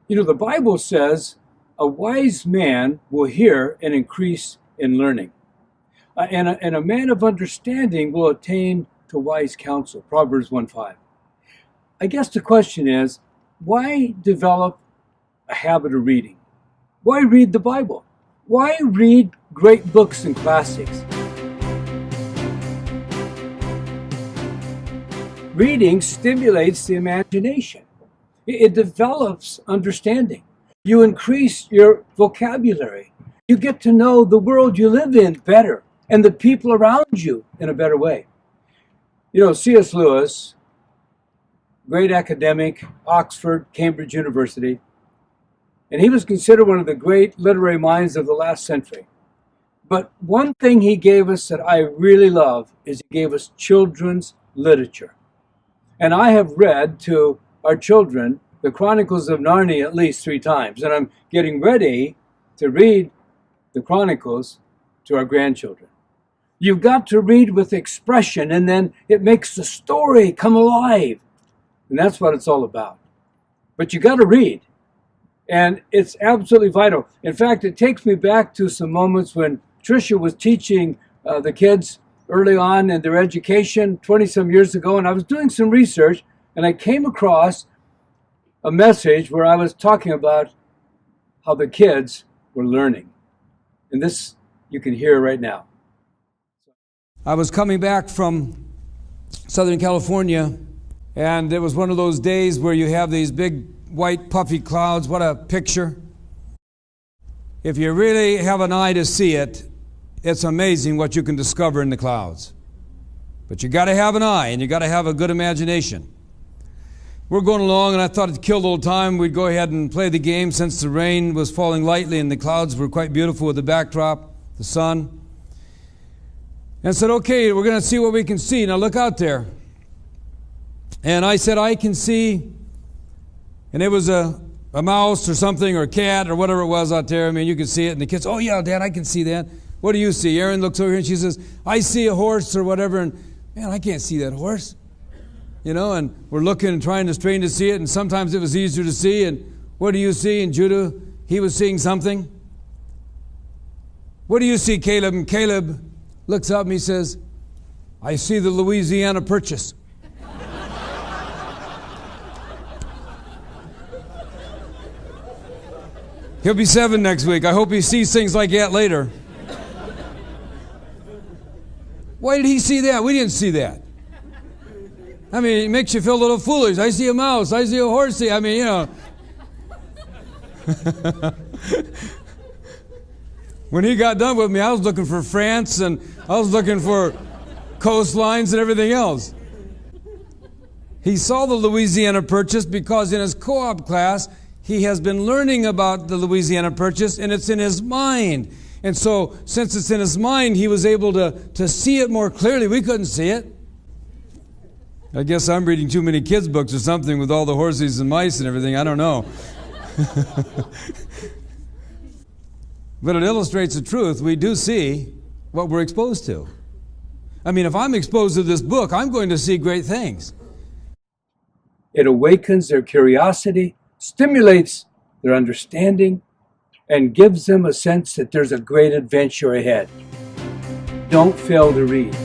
You know, the Bible says a wise man will hear and increase in learning. And a man of understanding will attain to wise counsel. Proverbs 1:5. I guess the question is, why develop a habit of reading? Why read the Bible? Why read great books and classics? Reading stimulates the imagination. It develops understanding. You increase your vocabulary. You get to know the world you live in better and the people around you in a better way. You know, C.S. Lewis, great academic, Oxford, Cambridge University, and he was considered one of the great literary minds of the last century. But one thing he gave us that I really love is he gave us children's literature. And I have read to our children the Chronicles of Narnia at least 3 times, and I'm getting ready to read the Chronicles to our grandchildren. You've got to read with expression, and then it makes the story come alive. And that's what it's all about. But you got to read. And it's absolutely vital. In fact, it takes me back to some moments when Tricia was teaching the kids early on in their education 20-some years ago, and I was doing some research, and I came across a message where I was talking about how the kids were learning. And this you can hear right now. I was coming back from Southern California, and it was one of those days where you have these big white puffy clouds. What a picture. If you really have an eye to see it, it's amazing what you can discover in the clouds. But you got to have an eye, and you got to have a good imagination. We're going along, and I thought it'd kill a little time. We'd go ahead and play the game since the rain was falling lightly and the clouds were quite beautiful with the backdrop, the sun. And I said, okay, we're going to see what we can see. Now look out there. And I said, I can see, and it was a mouse or something, or a cat or whatever it was out there. I mean, you could see it. And the kids, oh yeah, Dad, I can see that. What do you see? Erin looks over here and she says, I see a horse or whatever. And man, I can't see that horse. You know, and we're looking and trying to strain to see it. And sometimes it was easier to see. And what do you see? And Judah, he was seeing something. What do you see, Caleb? And Caleb looks up and he says, I see the Louisiana Purchase. He'll be 7 next week. I hope he sees things like that later. Why did he see that? We didn't see that. I mean, it makes you feel a little foolish. I see a mouse. I see a horsey. I mean, you know. When he got done with me, I was looking for France, and I was looking for coastlines and everything else. He saw the Louisiana Purchase because in his co-op class, he has been learning about the Louisiana Purchase, and it's in his mind. And so, since it's in his mind, he was able to see it more clearly. We couldn't see it. I guess I'm reading too many kids' books or something with all the horses and mice and everything. I don't know. But it illustrates the truth. We do see what we're exposed to. I mean, if I'm exposed to this book, I'm going to see great things. It awakens their curiosity, stimulates their understanding, and gives them a sense that there's a great adventure ahead. Don't fail to read.